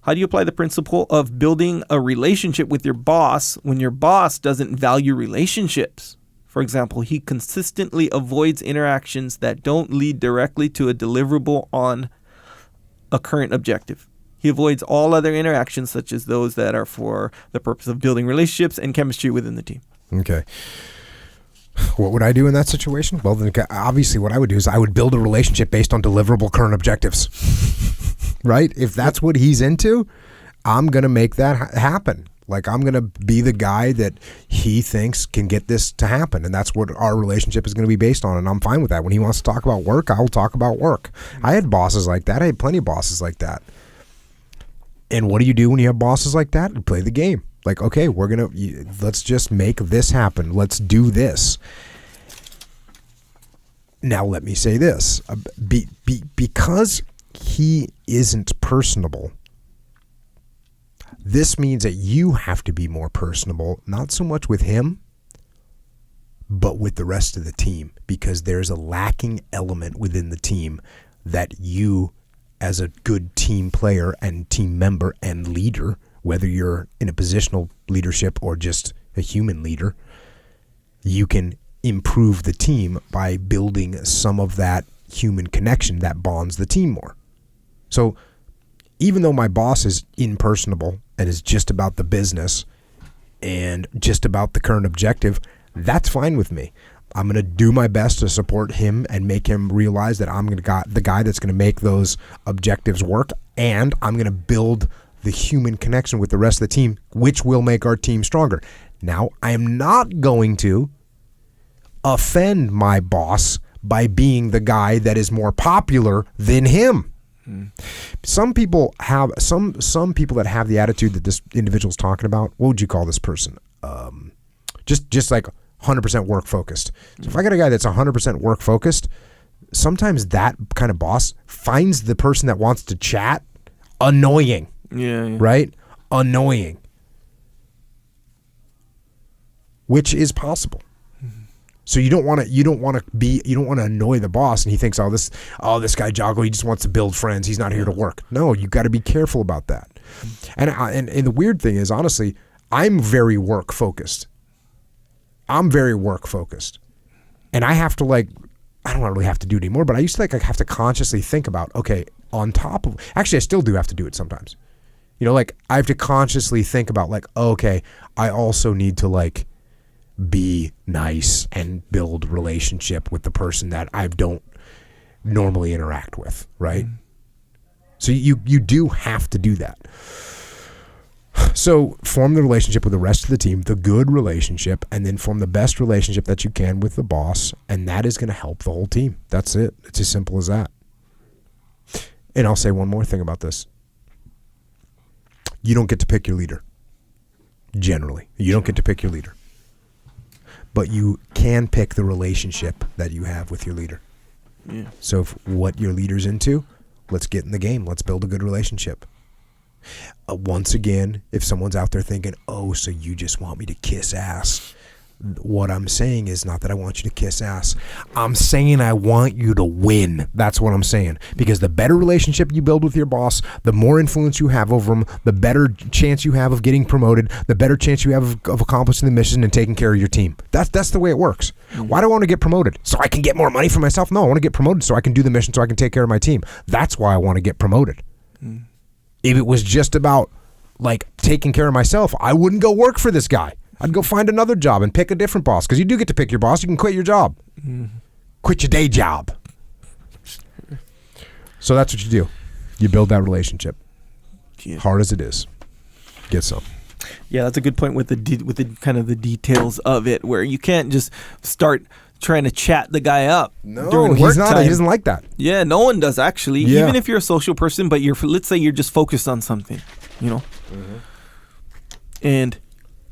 How do you apply the principle of building a relationship with your boss when your boss doesn't value relationships? For example, he consistently avoids interactions that don't lead directly to a deliverable on a current objective. He avoids all other interactions such as those that are for the purpose of building relationships and chemistry within the team. Okay. What would I do in that situation? Well, then obviously what I would do is I would build a relationship based on deliverable current objectives. Right? If that's what he's into, I'm going to make that happen. Like, I'm going to be the guy that he thinks can get this to happen. And that's what our relationship is going to be based on. And I'm fine with that. When he wants to talk about work, I'll talk about work. I had bosses like that. I had plenty of bosses like that. And what do you do when you have bosses like that? You play the game. Like, okay, let's just make this happen. Let's do this. Now, let me say this. Because he isn't personable, this means that you have to be more personable, not so much with him, but with the rest of the team, because there's a lacking element within the team that you, as a good team player and team member and leader, whether you're in a positional leadership or just a human leader, you can improve the team by building some of that human connection that bonds the team more. So even though my boss is impersonable and is just about the business and just about the current objective, that's fine with me. I'm going to do my best to support him and make him realize that I'm the guy that's going to make those objectives work, and I'm going to build the human connection with the rest of the team, which will make our team stronger. Now, I am not going to offend my boss by being the guy that is more popular than him. Some people have some people that have the attitude that this individual's talking about. What would you call this person? Just like 100% work focused. So if I got a guy that's 100% work focused, sometimes that kind of boss finds the person that wants to chat annoying. Yeah. Right? Annoying. Which is possible. So you don't want to annoy the boss, and he thinks, this guy Jocko, he just wants to build friends. He's not here to work. No, you got to be careful about that. And the weird thing is, honestly, I'm very work focused. And I have to I don't really have to do it anymore, but I used to have to consciously think about, okay, on top of, actually I still do have to do it sometimes. I have to consciously think about okay, I also need to be nice and build relationship with the person that I don't normally interact with, right? So you do have to do that. So form the relationship with the rest of the team, the good relationship, and then form the best relationship that you can with the boss, and that is going to help the whole team. That's it. It's as simple as that. And I'll say one more thing about this. You don't get to pick your leader. Generally, you don't get to pick your leader. But you can pick the relationship that you have with your leader. Yeah. So if what your leader's into, let's get in the game. Let's build a good relationship. Once again, if someone's out there thinking, oh, so you just want me to kiss ass. What I'm saying is not that I want you to kiss ass. I'm saying I want you to win. That's what I'm saying. Because the better relationship you build with your boss, the more influence you have over him, the better chance you have of getting promoted, the better chance you have of accomplishing the mission and taking care of your team. That's the way it works. Why do I want to get promoted? So I can get more money for myself? No, I want to get promoted so I can do the mission so I can take care of my team. That's why I want to get promoted. If it was just about taking care of myself, I wouldn't go work for this guy. I'd go find another job and pick a different boss, because you do get to pick your boss. You can quit your job. Quit your day job. So that's what you do. You build that relationship. Yeah. Hard as it is. Get some. Yeah, that's a good point with the kind of the details of it, where you can't just start trying to chat the guy up. No, he's not. He doesn't like that. Yeah, no one does actually. Yeah. Even if you're a social person, but let's say you're just focused on something, and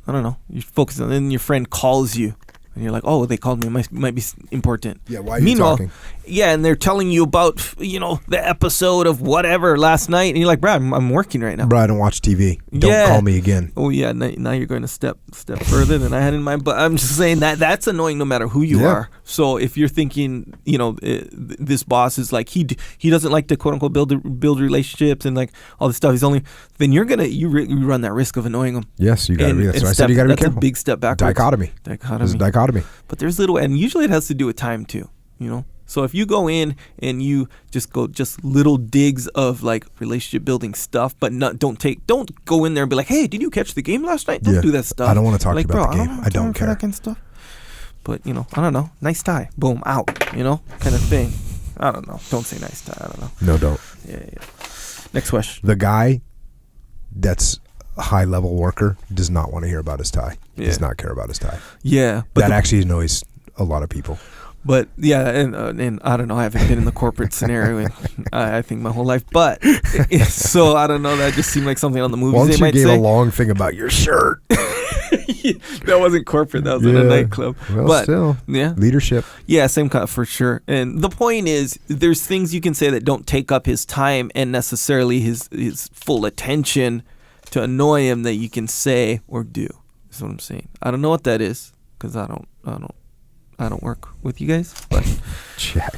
I don't know, you're focused on, and your friend calls you and you're like, oh, they called me. It might be important. Yeah, why are you talking? Yeah, and they're telling you about, the episode of whatever last night, and you're like, bro, I'm working right now. Bro, I don't watch TV. Don't call me again. Oh yeah, now you're going to step further than I had in mind. But I'm just saying that's annoying no matter who you are. So if you're thinking, this boss is like he doesn't like to quote unquote build relationships and like all this stuff. Then you run that risk of annoying him. Yes, you got to be. That's why I said you got to be careful. That's a big step backwards. Dichotomy. There's a dichotomy. But there's and usually it has to do with time too. So if you go in and you just go little digs of like relationship building stuff, but don't go in there and be like, hey, did you catch the game last night? Don't do that stuff. I don't want to talk about the game. I don't care. That kind of stuff. But I don't know. Nice tie. Boom. Out. Kind of thing. I don't know. Don't say nice tie. I don't know. No, don't. Yeah. Next question. The guy that's a high level worker does not want to hear about his tie. Yeah. Does not care about his tie. Yeah. But that actually annoys a lot of people. But yeah, and I don't know. I haven't been in the corporate scenario I think my whole life. But so I don't know. That just seemed like something on the movies. Once they might you gave say. a long thing about your shirt. That wasn't corporate. That was in a nightclub. Well, but still, leadership. Yeah, same kind for sure. And the point is, there's things you can say that don't take up his time and necessarily his full attention to annoy him that you can say or do. That's what I'm saying. I don't know what that is because I don't work with you guys, but check.